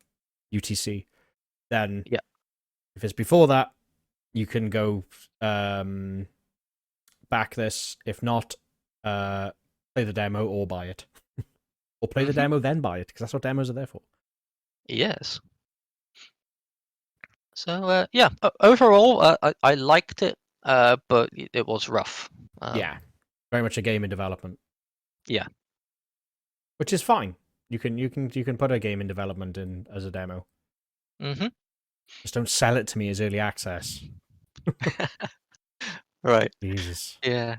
UTC. Then Yeah. if it's before that, you can go back this. If not, play the demo or buy it. Or play the Hmm. demo, then buy it, because that's what demos are there for. Yes. So yeah, overall, I liked it, but it was rough. Yeah, very much a game in development. Yeah. Which is fine. You can put a game in development in as a demo. Hmm. Just don't sell it to me as early access. Right. Jesus. Yeah.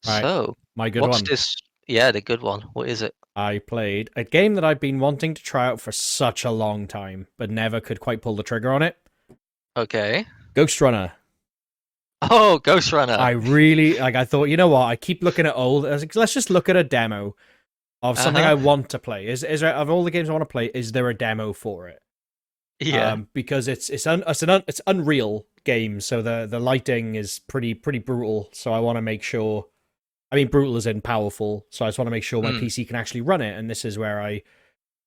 Right, So, my good what's one. this? Yeah, the good one. What is it? I played a game that I've been wanting to try out for such a long time, but never could quite pull the trigger on it. Okay. Ghost Runner. Oh, Ghost Runner. I really I thought, you know what? I keep looking at old. I was like, let's just look at a demo of something Uh-huh. I want to play. Is there, of all the games I want to play? Is there a demo for it? Yeah. Because it's Unreal game, so the lighting is pretty brutal. So I want to make sure. I mean, brutal is in powerful. So I just want to make sure my Mm. PC can actually run it. And this is where I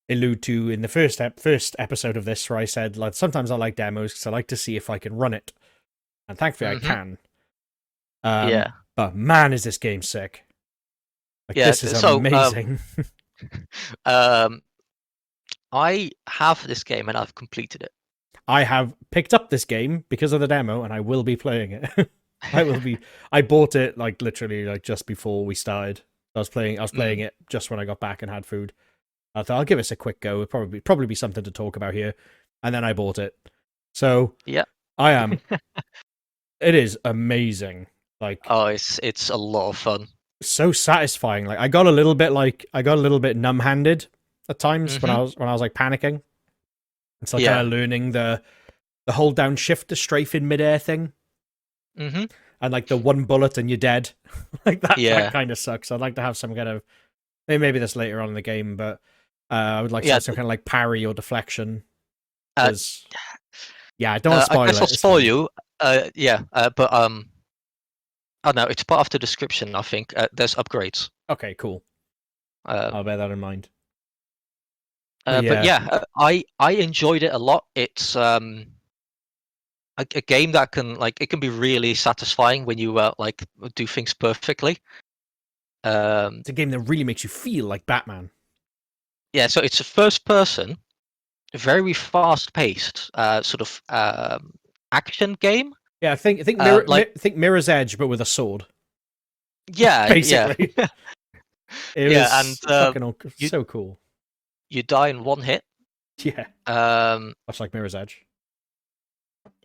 allude to in the first episode of this, where I said like sometimes I like demos because I like to see if I can run it, and thankfully I Hmm. can. Yeah. But man, is this game sick! Like Yeah. this is So, amazing. um, I have this game and I've completed it. I have picked up this game because of the demo, and I will be playing it. I will be. I bought it like literally like just before we started. I was playing Mm. it just when I got back and had food. I thought I'll give this a quick go. It'll probably be something to talk about here, and then I bought it. So Yeah. I am. It is amazing. Like Oh, it's a lot of fun. so satisfying. Like I got a little bit numb handed at times Hmm. when I was like panicking. It's like kind Yeah. of learning the hold down shift to strafe in midair thing, Hmm. and like the one bullet and you're dead. Like that Yeah. kind of sucks. I'd like to have some kind of maybe this later on in the game, but I would like to Yeah. have some kind of like parry or deflection. Uh, Because yeah, I don't want to I spoil guess I'll it. It's spoil fine. you. Yeah. But oh no, it's part of the description. I think there's upgrades. Okay, cool. Um, I'll bear that in mind. But but yeah, yeah, I enjoyed it a lot. It's a game that can like it can be really satisfying when you like do things perfectly. Um, it's a game that really makes you feel like Batman. yeah, so it's a first person, very fast paced, sort of action game. Yeah, Like think Mirror's Edge, but with a sword. yeah, yeah, Basically, it yeah, and was fucking you so cool. you die in one hit. Yeah, Um, much like Mirror's Edge.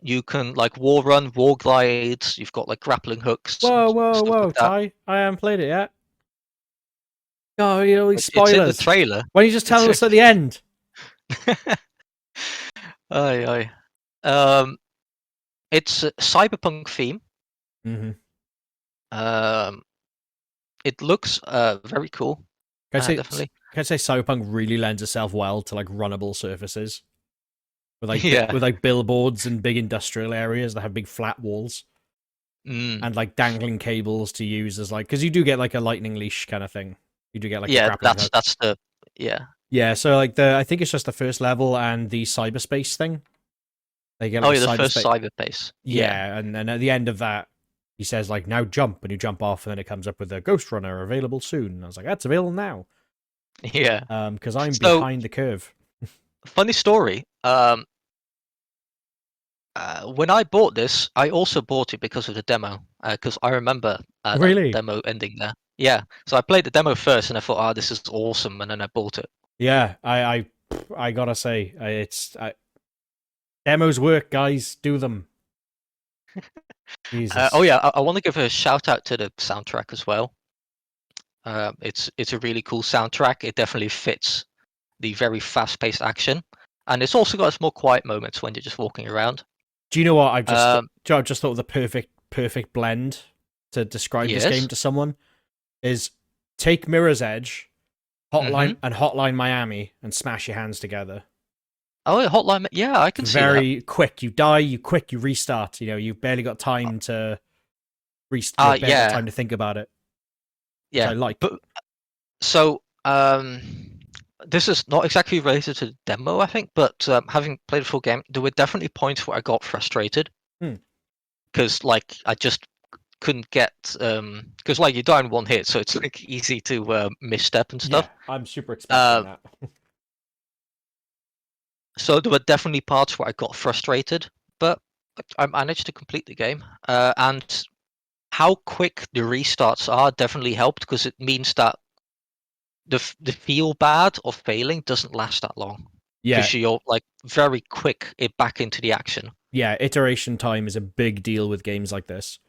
you can like wall run, wall glide. You've got like grappling hooks and stuff Whoa, like that. Ty! I haven't played it yet. Oh, you know these It's in the spoilers. trailer. Why don't you just tell It's us at the end? aye, aye. Um, it's a cyberpunk theme. Mm-hmm. Um, it looks very cool. Definitely. Can I say Cyberpunk really lends itself well to like runnable surfaces with like Yeah. with like billboards and big industrial areas that have big flat walls Mm. and like dangling cables to use as like because you do get like a lightning leash kind of thing. You do get like a Yeah, grappling hook. that's the yeah. Yeah, so like I think it's just the first level and the cyberspace thing. They get Oh like a yeah, the first cyberspace. cyberbase. Yeah. Yeah, and then at the end of that, he says like now jump, and you jump off, and then it comes up with a Ghost Runner available soon. And I was like, that's available now. Yeah. Because I'm So behind the curve. funny story. When I bought this, I also bought it because of the demo. Because I remember that Really? demo ending there. Yeah. So I played the demo first, and I thought, "Ah, this is awesome," and then I bought it. Yeah, I gotta say, demos work, guys. Do them. Oh Jesus. yeah, I want to give a shout out to the soundtrack as well. It's a really cool soundtrack. It definitely fits the very fast-paced action, and it's also got its more quiet moments when you're just walking around. Do you know what Um, I just thought of the perfect blend to describe this game yes. to someone is take Mirror's Edge, Mm-hmm. Hotline Miami and smash your hands together. Oh, yeah, Hotline. Yeah, I It's can see that. very quick. You die, you restart. You know, you've barely got time to barely got Yeah, time to think about it, which I yeah. like. But so, this is not exactly related to the demo, I think, but having played the full game, there were definitely points where I got frustrated Hmm. because, like, I just couldn't get because, like, you die in one hit, so it's like easy to misstep and Yeah, stuff. I'm super expecting Uh, that. so there were definitely parts where I got frustrated, but I managed to complete the game. And how quick the restarts are definitely helped because it means that the feel bad of failing doesn't last that long Yeah, because you're like very quick it back into the action. yeah. Iteration time is a big deal with games like this,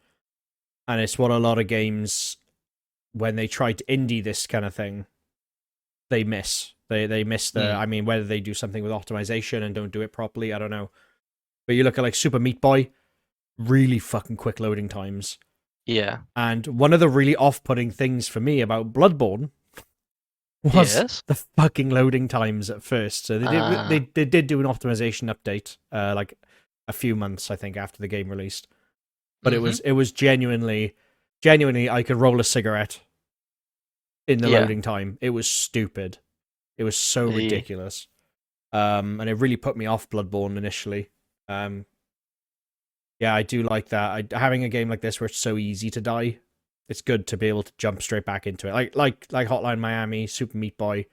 and it's what a lot of games when they try to indie this kind of thing they miss. They miss the. Mm, I mean, whether they do something with optimization and don't do it properly, I don't know. But you look at like Super Meat Boy, really fucking quick loading times. yeah. And one of the really off-putting things for me about Bloodborne was Yes. the fucking loading times at first. So Uh, they did do an optimization update, like a few months I think after the game released. But mm-hmm. it was genuinely I could roll a cigarette in the Yeah. loading time. It was stupid. It was so The ridiculous. And it really put me off Bloodborne initially. Um, yeah, I do like that. Having a game like this where it's so easy to die, it's good to be able to jump straight back into it. Like Hotline Miami, Super Meat Boy,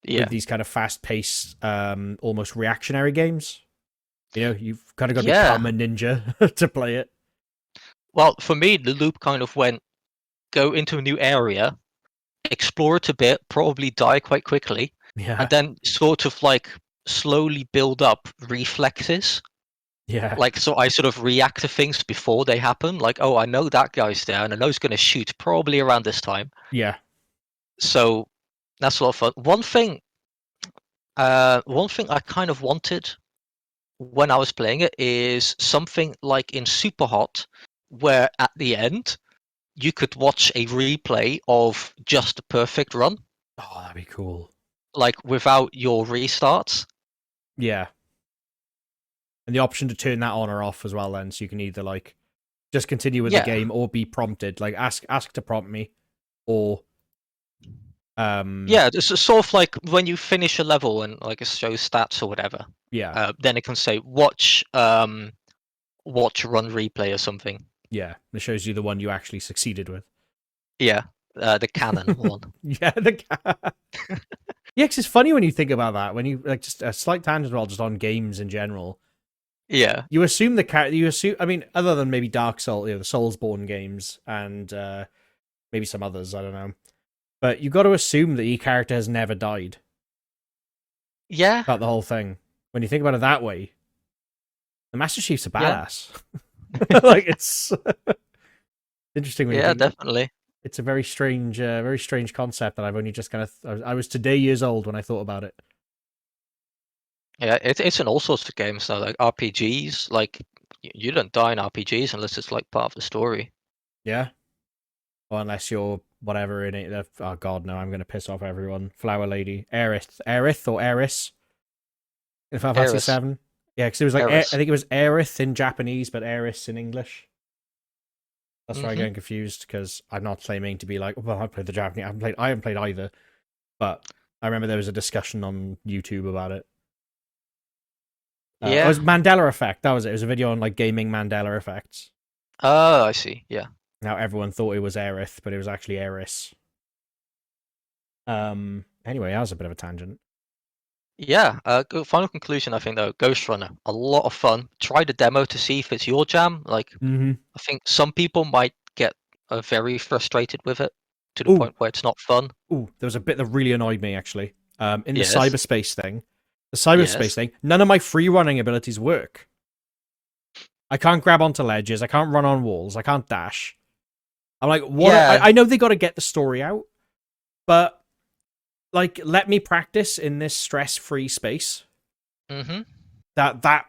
with yeah. these kind of fast paced, almost reactionary games. You know, you've kind of got to become Yeah. a ninja to play it. Well, for me, the loop kind of went go into a new area, explore it a bit, probably die quite quickly, and Yeah, then sort of like slowly build up reflexes. yeah, Like, so I sort of react to things before they happen. Like, oh, I know that guy's there, and I know he's going to shoot probably around this time. yeah. So that's a lot of fun. One thing I kind of wanted when I was playing it is something like in Superhot, where at the end you could watch a replay of just the perfect run, Oh, that'd be cool. like without your restarts. Yeah, and the option to turn that on or off as well. Then, so you can either like just continue with the Yeah, game or be prompted. Like ask to prompt me, or yeah. It's sort of like when you finish a level and like it shows stats or whatever. yeah, Then it can say watch run replay or something. yeah. It shows you the one you actually succeeded with. Yeah, the canon one. Yeah, yeah, 'cause it's funny when you think about that. When you like just a slight tangent, well, just on games in general. Yeah, You assume the character. You assume. I mean, other than maybe Dark Souls, the Soulsborne games, and maybe some others. I don't know. But you got to assume that your character has never died yeah, about the whole thing. When you think about it that way, the Master Chief's a yeah, badass. Like it's interesting when you yeah, think. definitely. It's a very strange concept that I've only just kind of. I was today years old when I thought about it. Yeah, it's in all sorts of games now, like RPGs. Like you don't die in RPGs unless it's like part of the story. Yeah. Or unless you're whatever in it. Oh God, no! I'm going to piss off everyone. Flower Lady, Aerith or Eris in Final Fantasy Eris, Seven. Yeah, because it was like I Eris. think it was Aerith in Japanese, but Eris in English. That's why I'm Mm-hmm. getting confused because I'm not claiming to be like, well, I played the Japanese. I haven't played either, but I remember there was a discussion on YouTube about it. It Yeah. was Mandela Effect. That was it. It was a video on like gaming Mandela effects. Oh, I see. Yeah. Now everyone thought it was Aerith, but it was actually Eris. Anyway, that was a bit of a tangent. Yeah. Final conclusion, I think though, Ghost Runner, a lot of fun. Try the demo to see if it's your jam. Like, Mm-hmm. I think some people might get very frustrated with it to the Oh, point where it's not fun. there was a bit that really annoyed me actually. In Yes. the cyberspace Yes. thing, none of my free running abilities work. I can't grab onto ledges. I can't run on walls. I can't dash. I'm like, what? Yeah. I know they got to get the story out, but like, let me practice in this stress-free space. Mm-hmm. That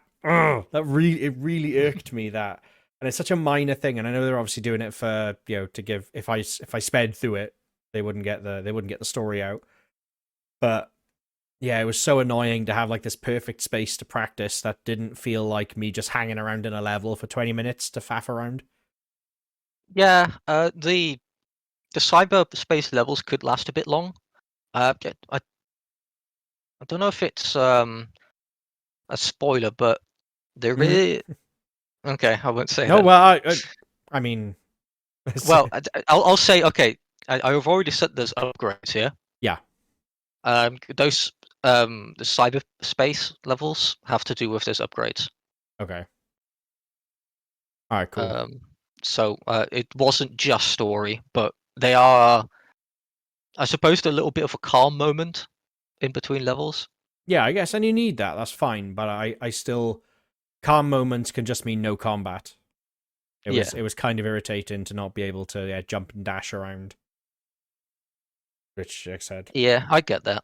really irked me, that. And it's such a minor thing, and I know they're obviously doing it for, to give, if I sped through it, they wouldn't get the story out. But yeah, it was so annoying to have like this perfect space to practice that didn't feel like me just hanging around in a level for 20 minutes to faff around. Yeah. The cyberspace levels could last a bit long. I don't know if it's a spoiler, but there Mhm. is. Okay, I won't say No, then. well, I mean, Well, I'll say okay. I've already said there's upgrades here. yeah, Those the cyberspace levels have to do with those upgrades. okay, all right, cool. Um, so it wasn't just story, but they are, I suppose, a little bit of a calm moment in between levels. Yeah, I guess, and you need that. That's fine, but I still, calm moments can just mean no combat. Yeah, It was kind of irritating to not be able to jump and dash around, which I said yeah, I get that.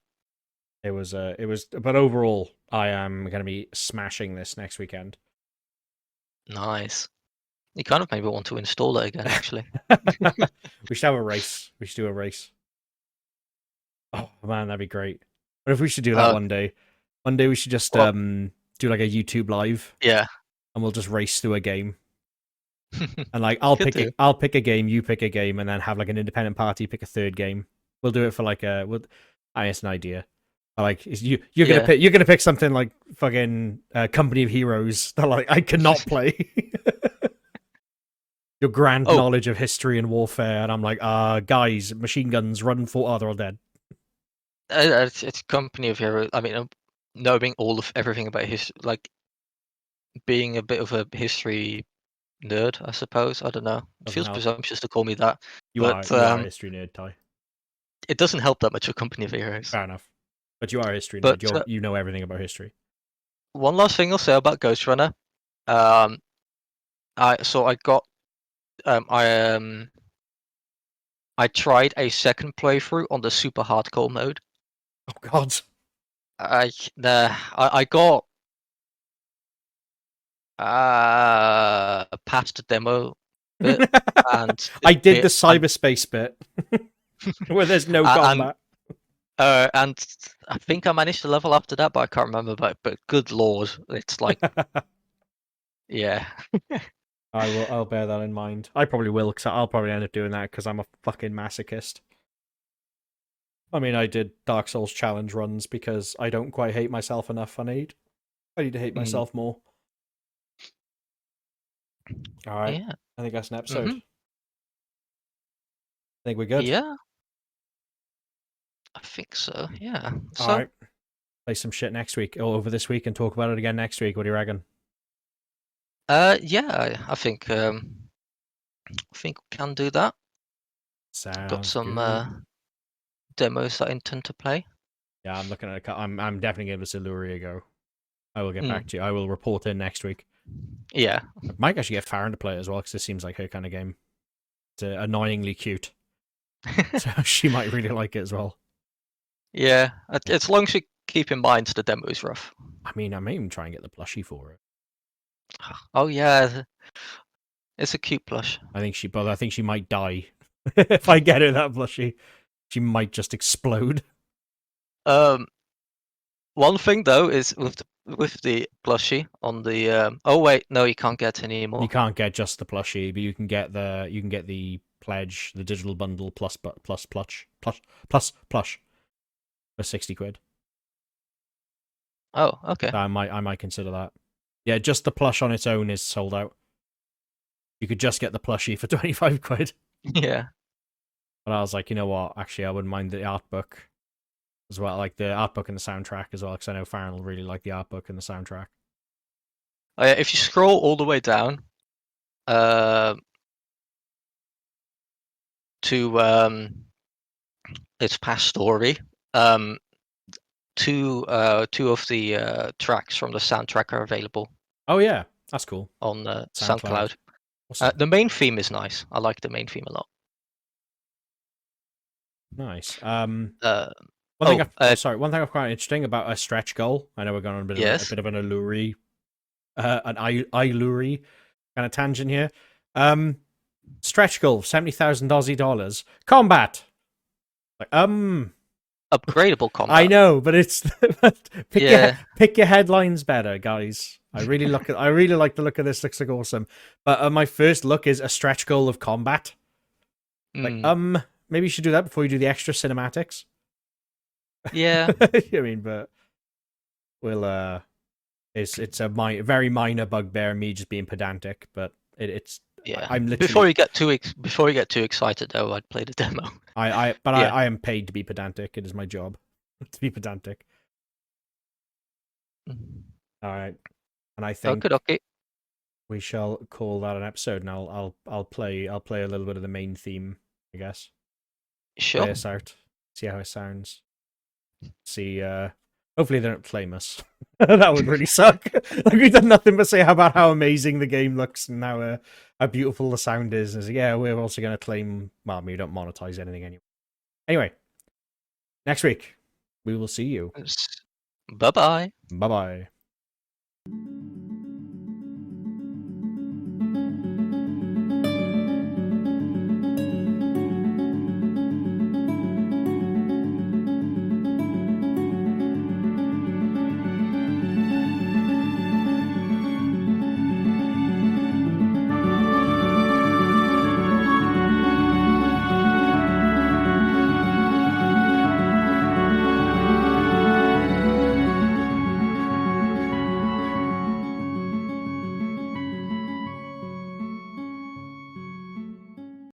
it was. But overall, I am going to be smashing this next weekend. Nice. You kind of made me want to install it again, actually. We should have a race. We should do a race. Oh man, that'd be great. What if we should do that Uh, one day? One day we should just well, do like a YouTube live, yeah, and we'll just race through a game. And like could do. I'll pick a game, you pick a game, and then have like an independent party pick a third game. We'll do it for like a. I mean, it's an idea. Like Yeah. you're gonna pick something like fucking Company of Heroes that like I cannot play. Your grand Oh, knowledge of history and warfare, and I'm like, guys, machine guns, run for. Oh, they're all dead. it's Company of Heroes. I mean, knowing all of everything about his, like being a bit of a history nerd, I suppose. I don't know. It Doesn't feels help. presumptuous to call me that, but You are a history nerd, Ty. it doesn't help that much with Company of Heroes. Fair enough. But you are a history nerd. But You know everything about history. one last thing I'll say about Ghost Runner. Um, I got um, I um, I tried a second playthrough on the super hardcore mode. Oh God. I got past the demo bit and I did the bit cyberspace bit where there's no and combat. and I think I managed to level after that, but I can't remember. But good lord, it's like yeah, I'll bear that in mind. I probably will, because I'll probably end up doing that because I'm a fucking masochist. I mean, I did Dark Souls challenge runs because I don't quite hate myself enough. I need to hate Mm, myself more. All right, yeah, I think that's an episode. hmm I think we're good. yeah, I think so. Yeah, All so right, play some shit next week or over this week and talk about it again next week. What do you reckon? yeah, I think we can do that. Got Sounds some good. demos that I intend to play. Yeah, I'm looking at. I'm definitely giving this Illuria a go. I will get back Mm, to you. I will report in next week. yeah, I might actually get Farron to play it as well, because this seems like her kind of game. It's annoyingly cute, so she might really like it as well. yeah. As long as you keep in mind the demo is rough. I mean, I may even try and get the plushie for it. Oh yeah, it's a cute plush. I think she might die if I get her that plushie. She might just explode. Um, one thing though is with the plushie on the oh wait, no, you can't get any You more. can't get just the plushie, but you can get the pledge, the digital bundle plus plush for 60 quid. Oh, okay. So I might consider that. Yeah, just the plush on its own is sold out. You could just get the plushie for 25 quid. Yeah. But I was like, you know what? Actually, I wouldn't mind the art book as well, like the art book and the soundtrack as well, because I know Farron will really like the art book and the soundtrack. Oh, yeah, if you scroll all the way down, uh, to its past story, um, two of the tracks from the soundtrack are available. Oh yeah, That's cool. on SoundCloud. SoundCloud. Awesome. The main theme is nice. I like the main theme a lot. Nice. Oh, One thing I find interesting about a stretch goal. I know we're going on a yes. bit of an allure, allure kind of tangent here. Stretch goal, 70,000 Aussie dollars. Combat. Like, Upgradable combat. I know, but it's Yeah. pick your headlines better, guys. I really like the look of this. Looks like awesome. But my first look is a stretch goal of combat. Like, maybe you should do that before you do the extra cinematics. Yeah. I mean, but we'll it's a very minor bugbear, me just being pedantic, but it's Yeah. I'm literally Before you get too excited, though, I'd play the demo. I Yeah. I am paid to be pedantic. It is my job to be pedantic. All right, and I think Okay. we shall call that an episode. And I'll play a little bit of the main theme, I guess. Sure. Play us out, see how it sounds. See, hopefully they don't claim us. That would really suck. Like, we've done nothing but say about how amazing the game looks and how beautiful the sound is. And yeah, we're also going to claim. Well, we don't monetize anything anyway. Anyway, next week we will see you. Bye bye. Bye bye.